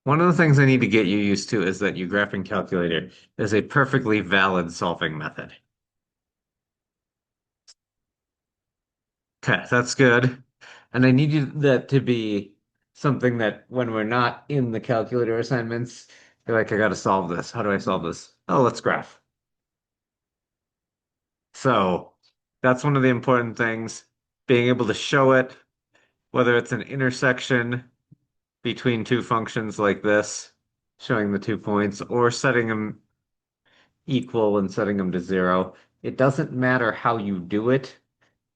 One of the things I need to get you used to is that your graphing calculator is a perfectly valid solving method. Okay, that's good. And I need you that to be something that when we're not in the calculator assignments, you're like, I gotta solve this. How do I solve this? Oh, let's graph. So that's one of the important things, being able to show it, whether it's an intersection between two functions like this, showing the 2 points, or setting them equal and setting them to zero. It doesn't matter how you do it,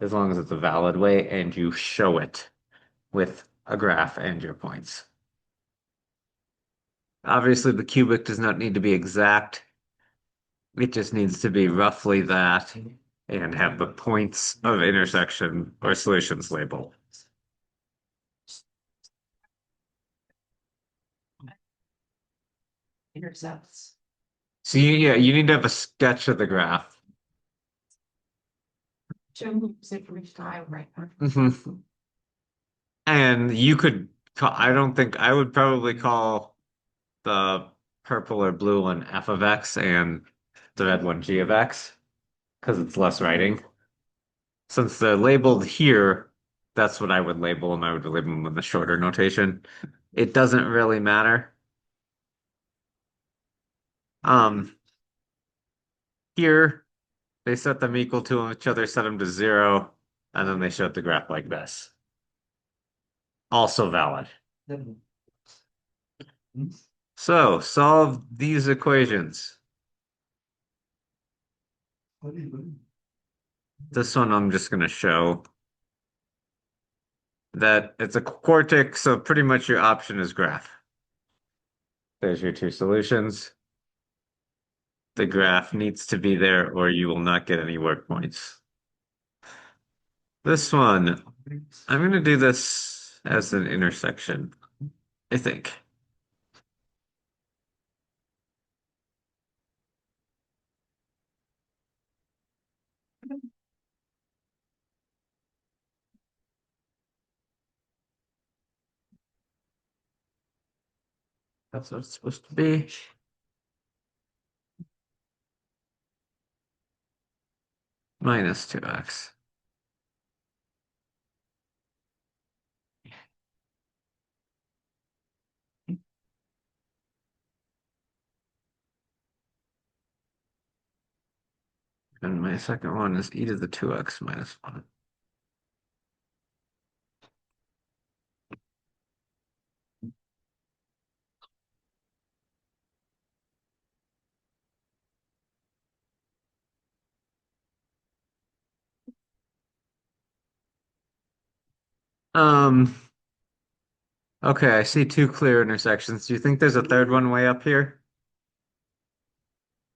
as long as it's a valid way and you show it with a graph and your points. Obviously, the cubic does not need to be exact. It just needs to be roughly that and have the points of intersection or solutions label. Intercepts. So yeah, you need to have a sketch of the graph. Show say for each time, right? Mhm. And you could call, I don't think I would probably call the purple or blue one f of x and the red one g of x because it's less writing. Since they're labeled here, that's what I would label them. I would label them with the shorter notation. It doesn't really matter. Um, Here they set them equal to each other, set them to zero, and then they showed the graph like this. Also valid. So solve these equations. This one I'm just going to show that it's a quartic, so pretty much your option is graph. There's your two solutions. The graph needs to be there or you will not get any work points. This one, I'm going to do this as an intersection, I think. That's what it's supposed to be. Minus 2x. And my second one is e to the 2x minus 1. Um, okay, I see two clear intersections. Do you think there's a third one way up here?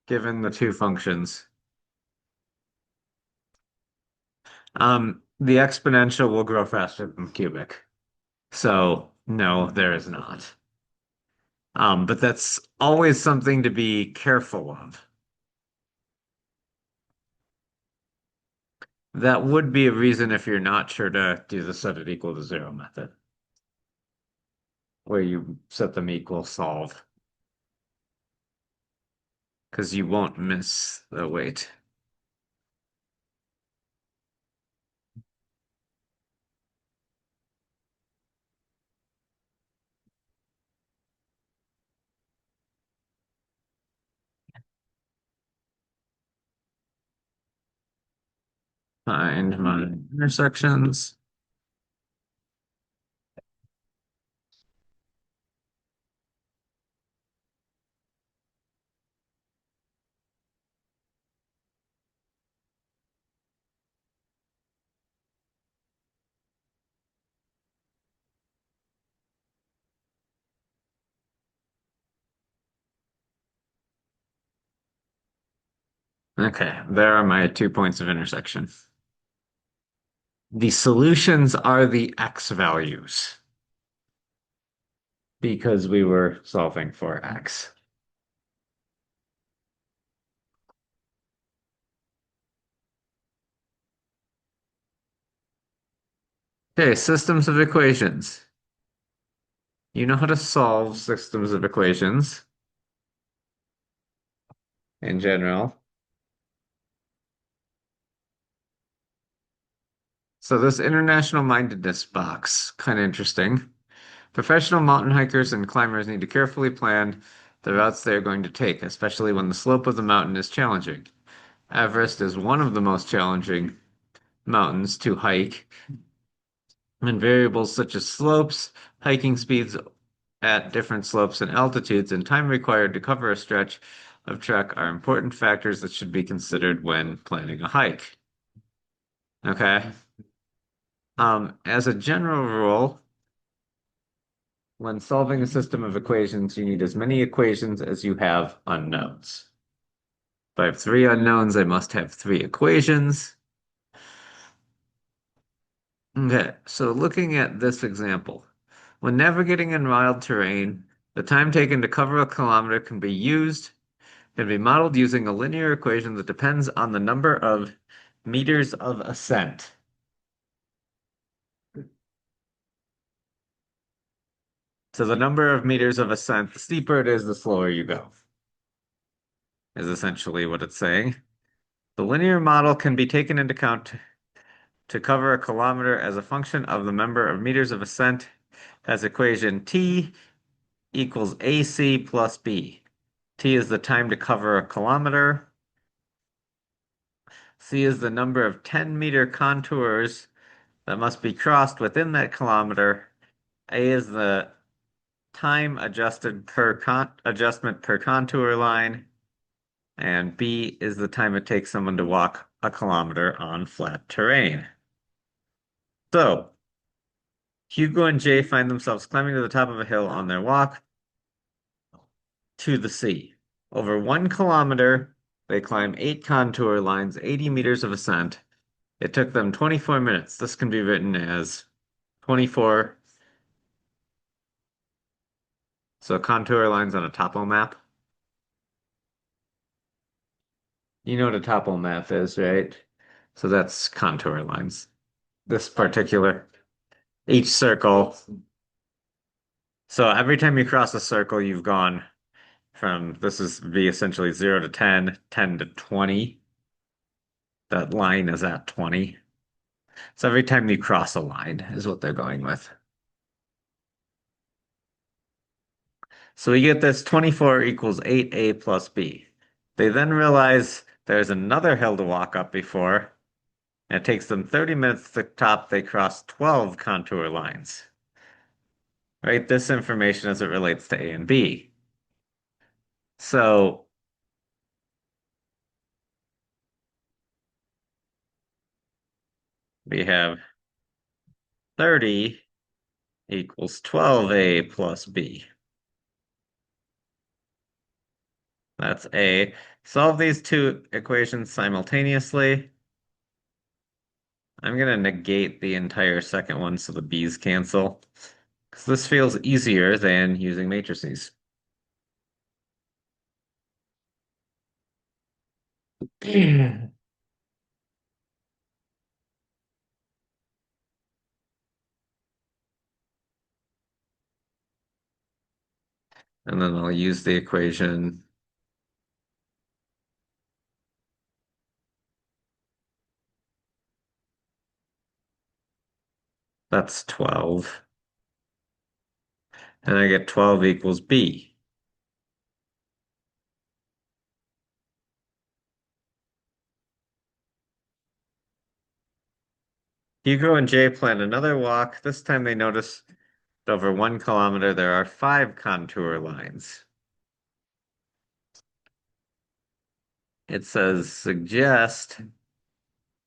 Given the two functions. The exponential will grow faster than the cubic. So no, there is not. But that's always something to be careful of. That would be a reason if you're not sure to do the set it equal to zero method, where you set them equal, solve, because you won't miss the weight. Find my intersections. Okay, there are my 2 points of intersection. The solutions are the x values because we were solving for x. Okay, systems of equations. You know how to solve systems of equations in general. So this international mindedness box, kind of interesting. Professional mountain hikers and climbers need to carefully plan the routes they are going to take, especially when the slope of the mountain is challenging. Everest is one of the most challenging mountains to hike, and variables such as slopes, hiking speeds at different slopes and altitudes, and time required to cover a stretch of trek are important factors that should be considered when planning a hike. Okay. As a general rule, when solving a system of equations, you need as many equations as you have unknowns. If I have three unknowns, I must have three equations. Okay, so looking at this example, when navigating in wild terrain, the time taken to cover a kilometer can be modeled using a linear equation that depends on the number of meters of ascent. So the number of meters of ascent, the steeper it is, the slower you go, is essentially what it's saying. The linear model can be taken into account to cover a kilometer as a function of the number of meters of ascent as equation T equals AC plus B. T is the time to cover a kilometer. C is the number of 10-meter contours that must be crossed within that kilometer. A is the time adjustment per contour line. And B is the time it takes someone to walk a kilometer on flat terrain. So, Hugo and Jay find themselves climbing to the top of a hill on their walk to the sea. Over 1 kilometer, they climb 8 contour lines, 80 meters of ascent. It took them 24 minutes. This can be written as 24. So contour lines on a topo map. You know what a topo map is, right? So that's contour lines. This particular, each circle. So every time you cross a circle, you've gone from, this is be essentially 0 to 10, 10 to 20. That line is at 20. So every time you cross a line is what they're going with. So we get this 24 equals 8A plus B. They then realize there's another hill to walk up before, and it takes them 30 minutes to top. They cross 12 contour lines. Right? This information as it relates to A and B. So we have 30 equals 12A plus B. That's A. Solve these two equations simultaneously. I'm going to negate the entire second one so the B's cancel. Because this feels easier than using matrices. And then I'll use the equation. That's 12. And I get 12 equals B. Hugo and Jay plan another walk. This time they notice over 1 kilometer there are 5 contour lines. It says suggest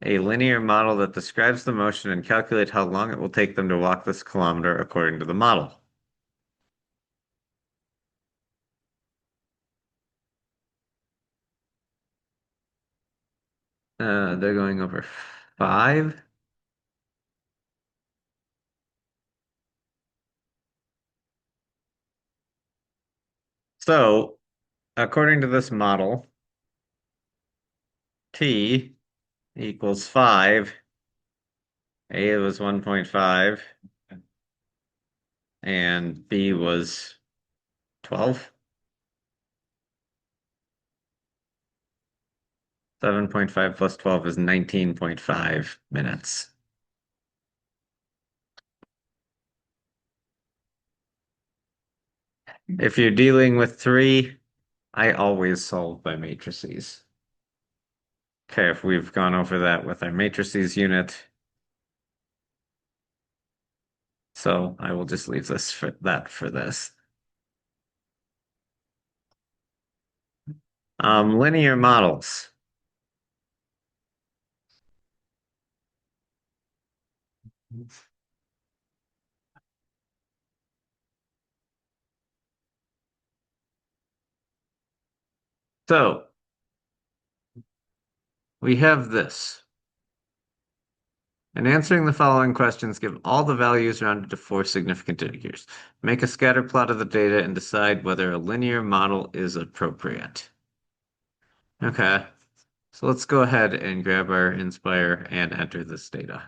a linear model that describes the motion and calculate how long it will take them to walk this kilometer according to the model. They're going over 5. So, according to this model, T equals 5. A was 1.5. and B was 12. 7.5 plus 12 is 19.5 minutes. If you're dealing with three, I always solve by matrices. Okay, if we've gone over that with our matrices unit, so I will just leave this for that for this. Linear models. So we have this. In answering the following questions, give all the values rounded to four significant integers. Make a scatter plot of the data and decide whether a linear model is appropriate. Okay, so let's go ahead and grab our Inspire and enter this data.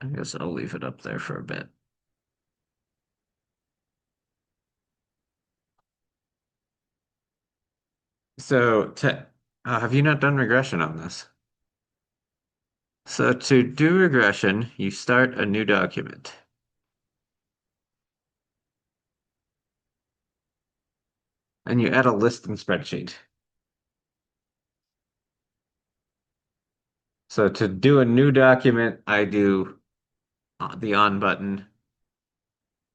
I guess I'll leave it up there for a bit. So, have you not done regression on this? So to do regression, you start a new document. And you add a listing spreadsheet. So to do a new document, I do the on button,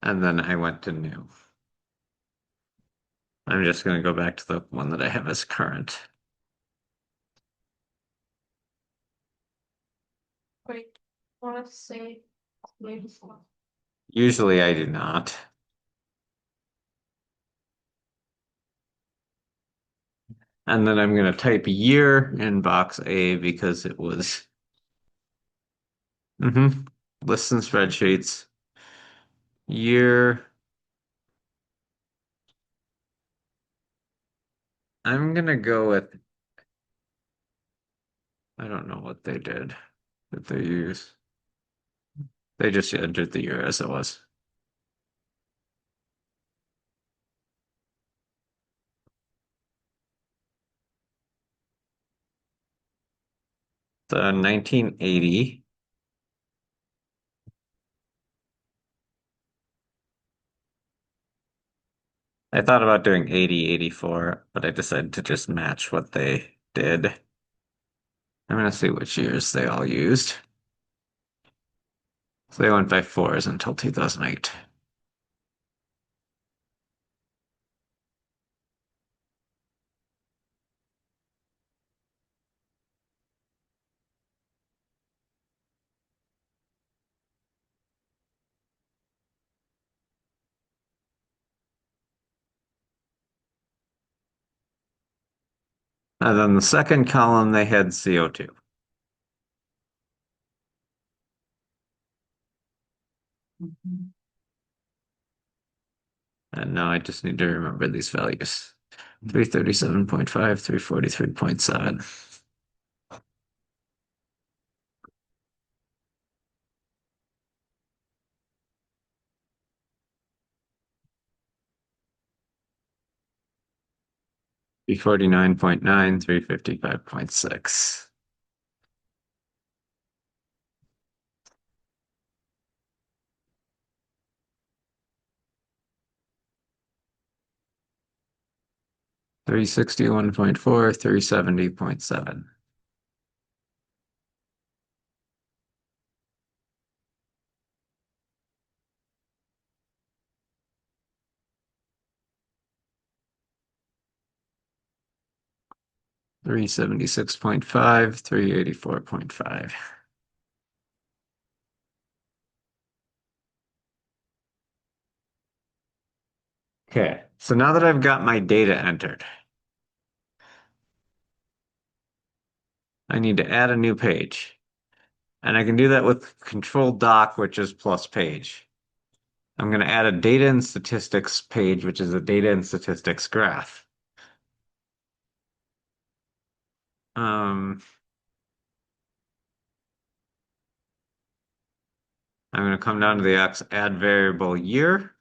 and then I went to new. I'm just going to go back to the one that I have as current. Wait, want to say maybe four. Usually I do not. And then I'm going to type year in box A because it was lists and spreadsheets. Year. I'm going to go with, I don't know what they did that they use. They just entered the year as it was. So 1980. I thought about doing 80, 84, but I decided to just match what they did. I'm going to see which years they all used. So they went by fours until 2008. And then the second column, they had CO2. And now I just need to remember these values. 337.5, 343.7. Three 49.9, 355.6. Three 61.4, 370.7. Three 76.5, 384.5. Okay, so now that I've got my data entered, I need to add a new page. And I can do that with Control Doc, which is plus page. I'm going to add a data and statistics page, which is a data and statistics graph. Um, I'm going to come down to the X, add variable year,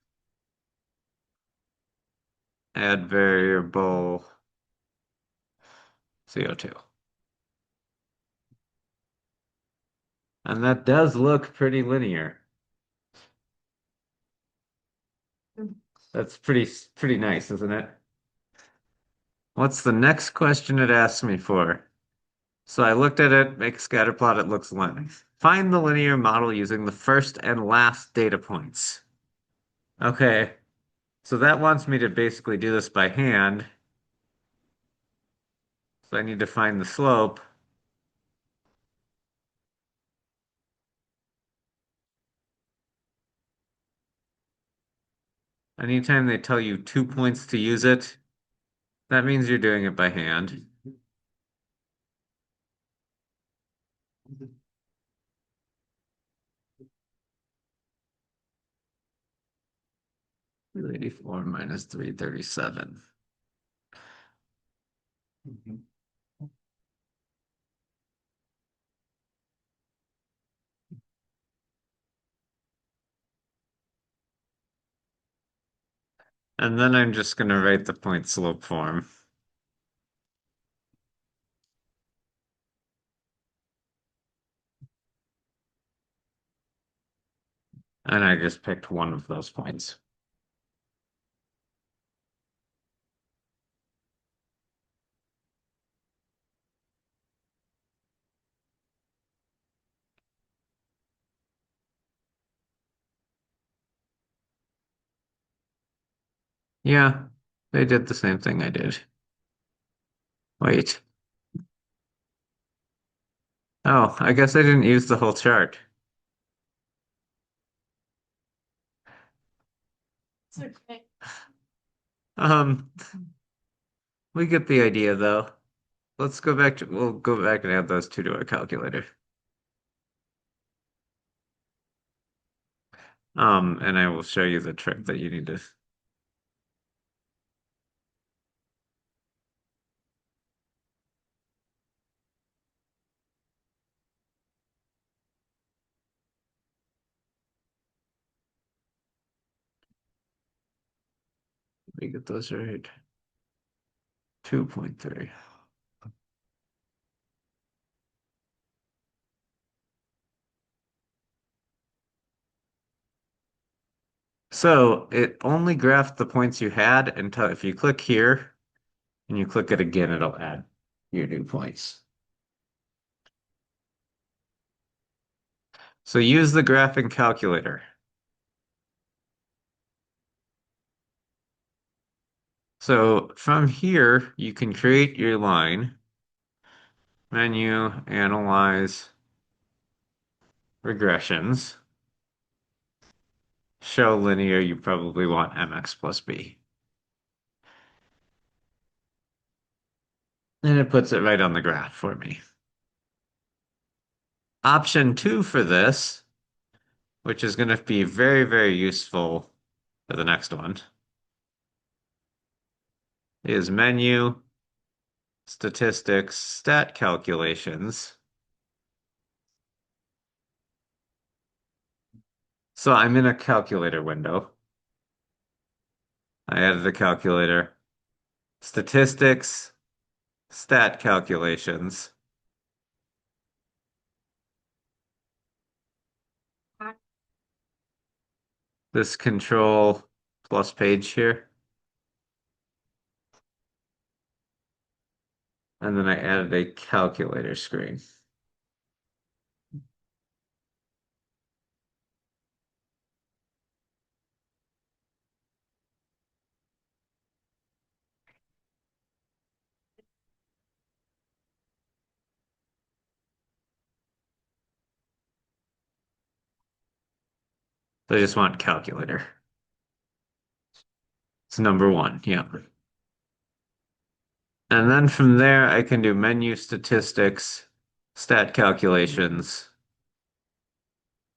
add variable CO2. And that does look pretty linear. That's pretty nice, isn't it? What's the next question it asks me for? So I looked at it, make a scatter plot, it looks linear. Find the linear model using the first and last data points. Okay, so that wants me to basically do this by hand. So I need to find the slope. Anytime they tell you 2 points to use it, that means you're doing it by hand. 284 minus 337. And then I'm just going to write the point slope form. And I just picked one of those points. Yeah, they did the same thing I did. Wait. Oh, I guess I didn't use the whole chart. It's okay. Um, we get the idea though. We'll go back and add those two to our calculator. And I will show you the trick that you need to. We get those right. 2.3. So it only graphed the points you had until if you click here and you click it again, it'll add your new points. So use the graphing calculator. So from here, you can create your line, menu, analyze, regressions, show linear, you probably want mx plus b. And it puts it right on the graph for me. Option 2 for this, which is going to be very, very useful for the next one, is menu, statistics, stat calculations. So I'm in a calculator window. I added a calculator, statistics, stat calculations. This control plus page here. And then I added a calculator screen. So I just want calculator. It's number one, yeah. And then from there, I can do menu statistics, stat calculations,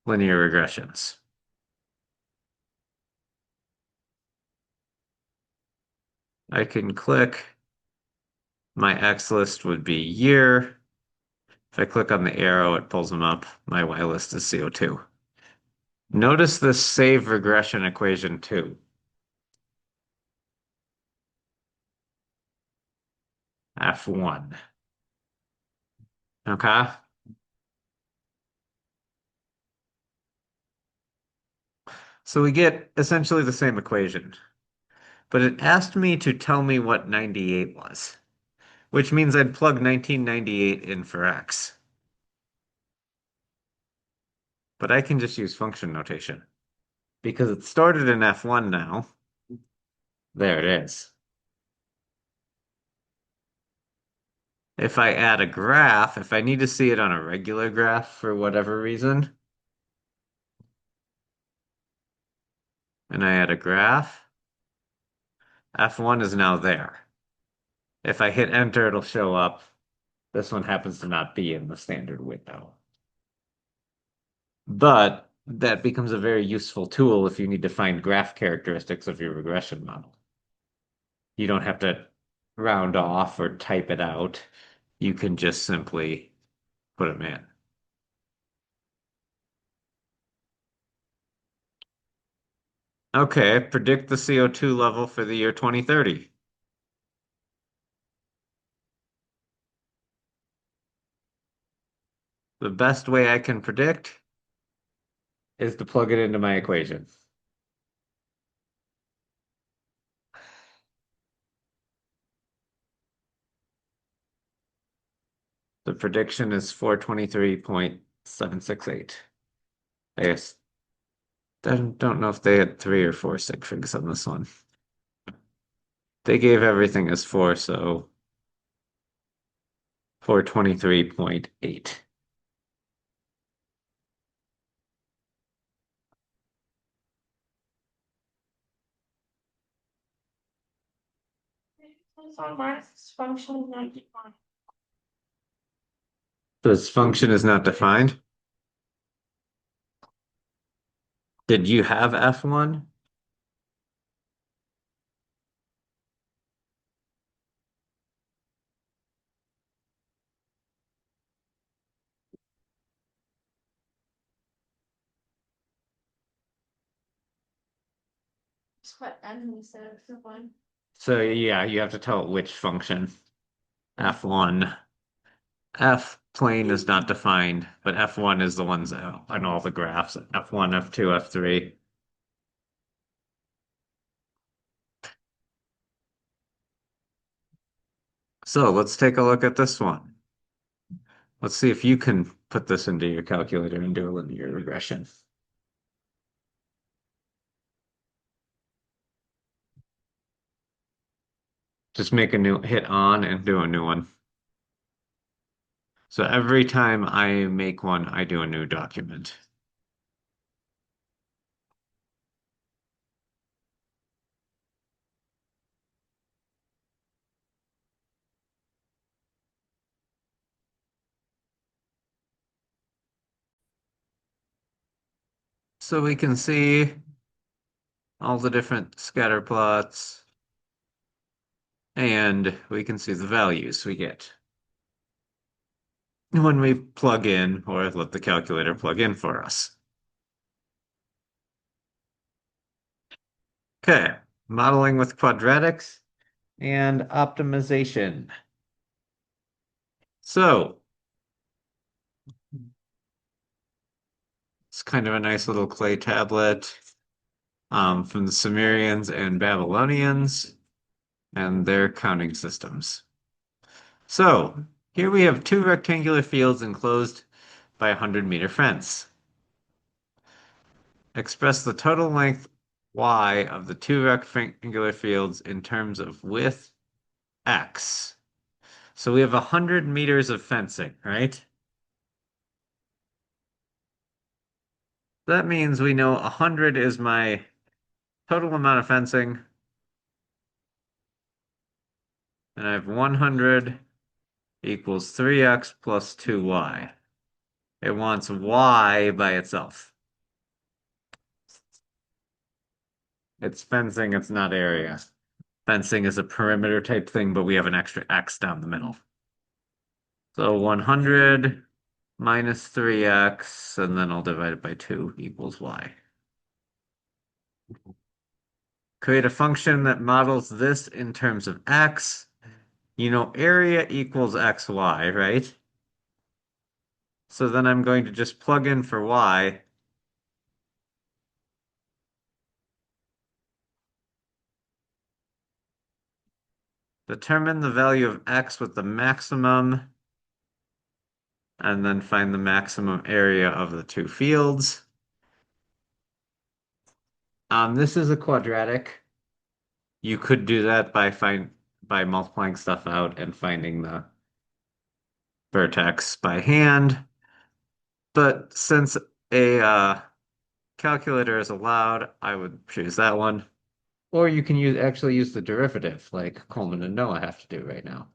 linear regressions. I can click My X list would be year. If I click on the arrow, it pulls them up. My Y list is CO2. Notice this save regression equation too. F1. Okay? So we get essentially the same equation, but it asked me to tell me what 98 was, which means I'd plug 1998 in for X. But I can just use function notation because it's started in F1 now. There it is. If I add a graph, if I need to see it on a regular graph for whatever reason, and I add a graph, F1 is now there. If I hit enter, it'll show up. This one happens to not be in the standard window. But that becomes a very useful tool if you need to find graph characteristics of your regression model. You don't have to round off or type it out. You can just simply put them in. Okay, predict the CO2 level for the year 2030. The best way I can predict is to plug it into my equation. The prediction is 423.768. I guess don't know if they had 3 or 4 sig figs on this one. They gave everything as 4, so 423.8. It's on Mars's function not defined. This function is not defined. Did you have F1? It's what Emily said, the one. So yeah, you have to tell it which function. F1. F plane is not defined, but F1 is the ones on all the graphs. F1, F2, F3. So let's take a look at this one. Let's see if you can put this into your calculator and do a linear regression. Just make a new hit on and do a new one. So every time I make one, I do a new document. So we can see all the different scatter plots, and we can see the values we get when we plug in or let the calculator plug in for us. Okay, modeling with quadratics and optimization. So it's kind of a nice little clay tablet from the Sumerians and Babylonians and their counting systems. So here we have 2 rectangular fields enclosed by a 100-meter fence. Express the total length y of the 2 rectangular fields in terms of width x. So we have 100 meters of fencing, right? That means we know 100 is my total amount of fencing. And I have 100 equals 3x plus 2y. It wants y by itself. It's fencing, it's not area. fencing is a perimeter type thing, but we have an extra X down the middle. So 100 minus 3x, and then I'll divide it by 2 equals y. Create a function that models this in terms of x. You know, area equals xy, right? So then I'm going to just plug in for y. Determine the value of x with the maximum, and then find the maximum area of the two fields. This is a quadratic. You could do that by multiplying stuff out and finding the vertex by hand. But since a calculator is allowed, I would choose that one. Or you can actually use the derivative, like Coleman and Noah have to do right now,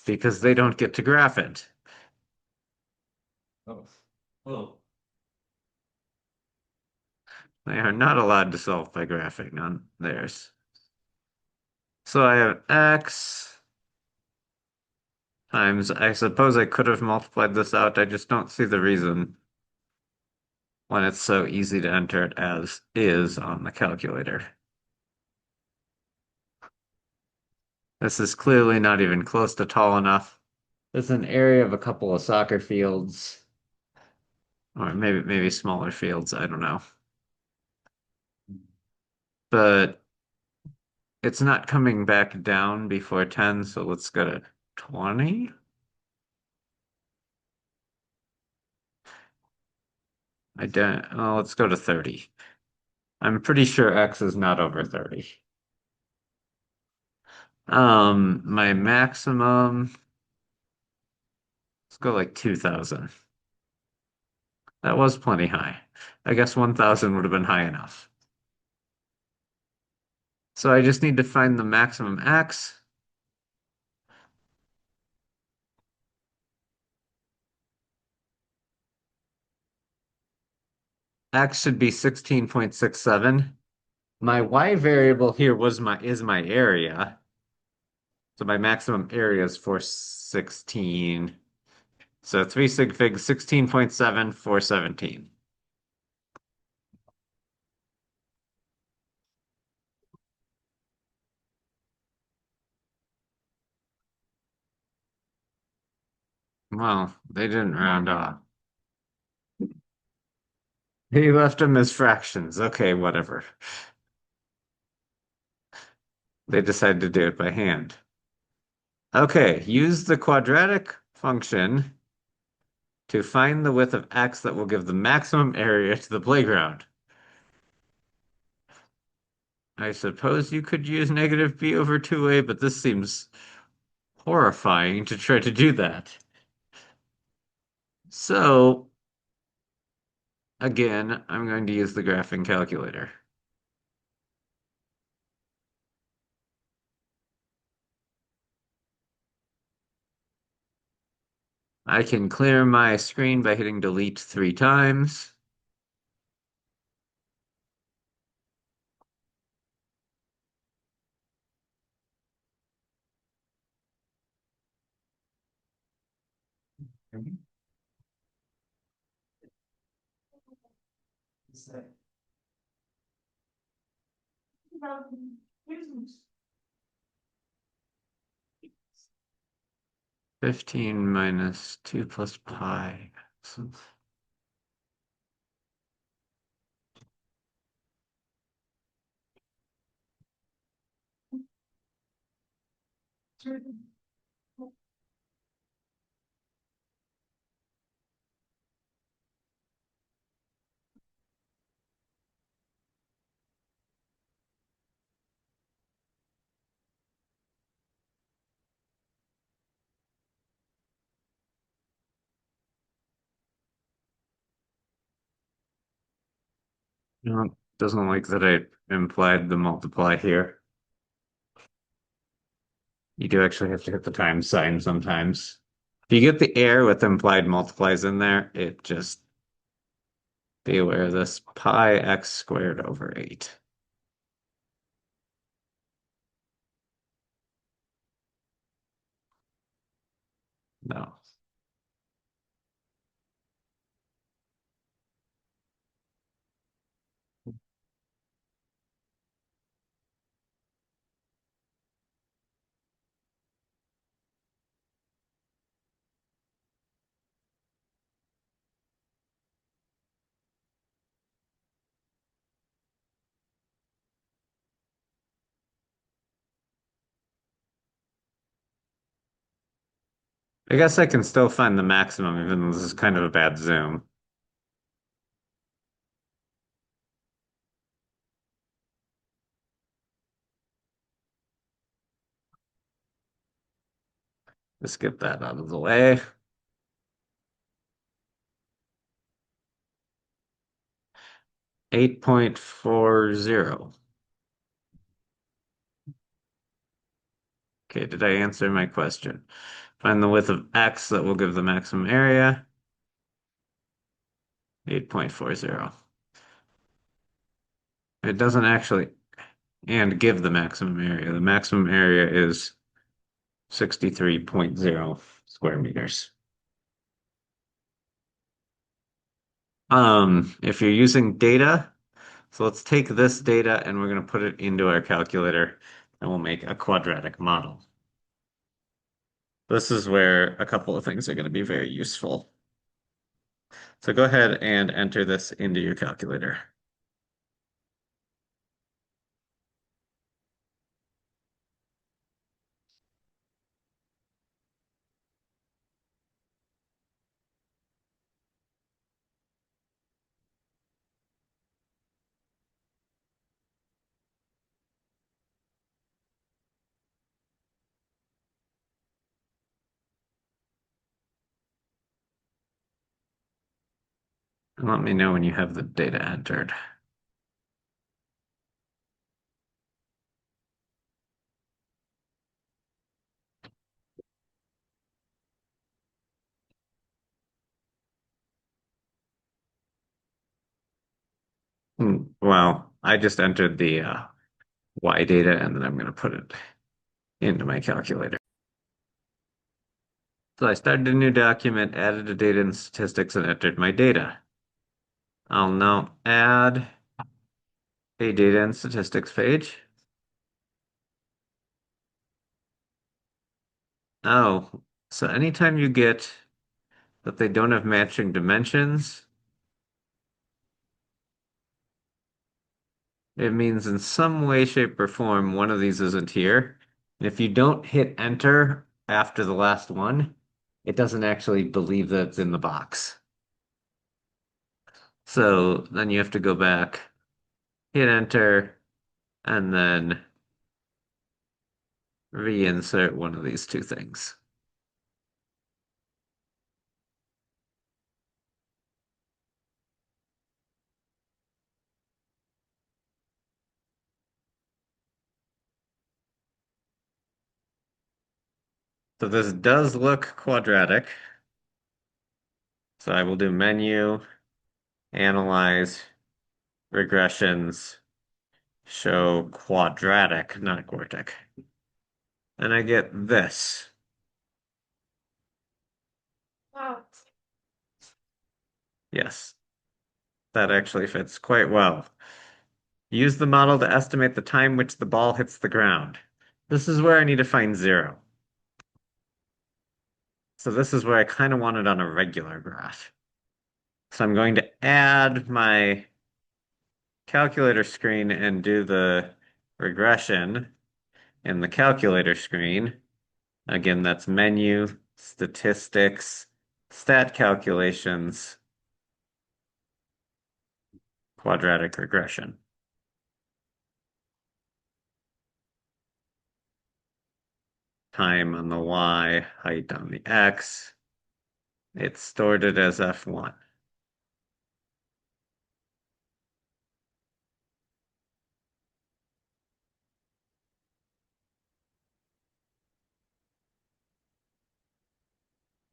because they don't get to graph it. Oh, well, They are not allowed to solve by graphing on theirs. So I have x times, I suppose I could have multiplied this out. I just don't see the reason when it's so easy to enter it as is on the calculator. This is clearly not even close to tall enough. It's an area of a couple of soccer fields, or maybe smaller fields, I don't know. But it's not coming back down before 10, so let's go to 20. I don't, oh, let's go to 30. I'm pretty sure X is not over 30. My maximum, let's go like 2,000. That was plenty high. I guess 1,000 would have been high enough. So I just need to find the maximum X. X should be 16.67. My Y variable here is my area. So my maximum area is 416. So 3 sig fig 16.7, 417. Well, they didn't round off. He left them as fractions. Okay, whatever. They decided to do it by hand. Okay, use the quadratic function to find the width of x that will give the maximum area to the playground. I suppose you could use negative b over 2a, but this seems horrifying to try to do that. So, again, I'm going to use the graphing calculator. I can clear my screen by hitting delete 3 times. it's like, 15 minus 2 plus pi. So no, it doesn't like that I implied the multiply here. You do actually have to hit the times sign sometimes. If you get the error with implied multiplies in there, it just be aware of this pi x squared over 8. No. I guess I can still find the maximum, even though this is kind of a bad zoom. Just get that out of the way. 8.40. Okay, did I answer my question? Find the width of X that will give the maximum area. 8.40. It doesn't actually and give the maximum area. The maximum area is 63.0 square meters. If you're using data, so let's take this data and we're going to put it into our calculator and we'll make a quadratic model. This is where a couple of things are going to be very useful. So go ahead and enter this into your calculator. And let me know when you have the data entered. Well, I just entered the Y data and then I'm going to put it into my calculator. So I started a new document, added a data and statistics, and entered my data. I'll now add a data and statistics page. Oh, so anytime you get that they don't have matching dimensions, it means in some way, shape, or form, one of these isn't here. And if you don't hit enter after the last one, it doesn't actually believe that it's in the box. So then you have to go back, hit enter, and then reinsert one of these two things. So this does look quadratic. So I will do menu, analyze, regressions, show quadratic, not quartic. And I get this. Wow. Yes, that actually fits quite well. Use the model to estimate the time which the ball hits the ground. This is where I need to find 0. So this is where I kind of want it on a regular graph. So I'm going to add my calculator screen and do the regression in the calculator screen. Again, that's menu, statistics, stat calculations, quadratic regression. Time on the Y, height on the X. It stored it as F1.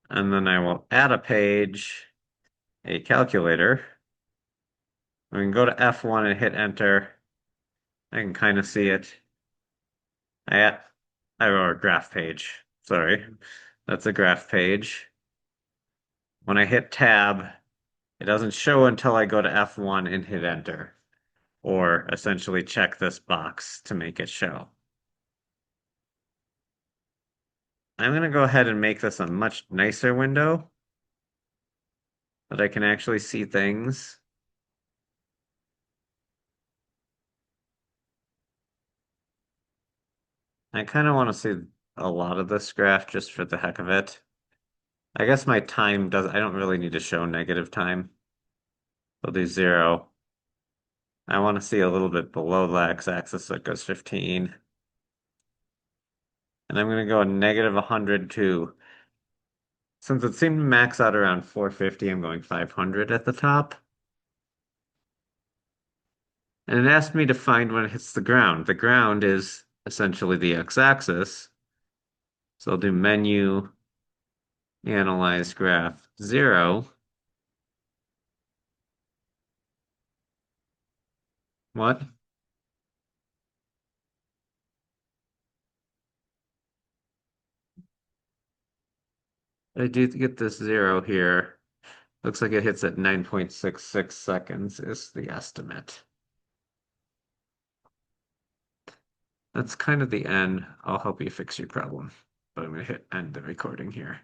And then I will add a page, a calculator. We can go to F1 and hit enter. I can kind of see it. I have a graph page, sorry. That's a graph page. When I hit tab, it doesn't show until I go to F1 and hit enter, or essentially check this box to make it show. I'm going to go ahead and make this a much nicer window that I can actually see things. I kind of want to see a lot of this graph just for the heck of it. I guess my time does, I don't really need to show negative time. I'll do 0. I want to see a little bit below the x-axis, so it goes 15. And I'm going to go negative 100 too. Since it seemed to max out around 450, I'm going 500 at the top. And it asked me to find when it hits the ground. The ground is essentially the x-axis. So I'll do menu, analyze graph 0. What? I do get this 0 here. Looks like it hits at 9.66 seconds is the estimate. That's kind of the end. I'll help you fix your problem. But I'm going to hit end the recording here.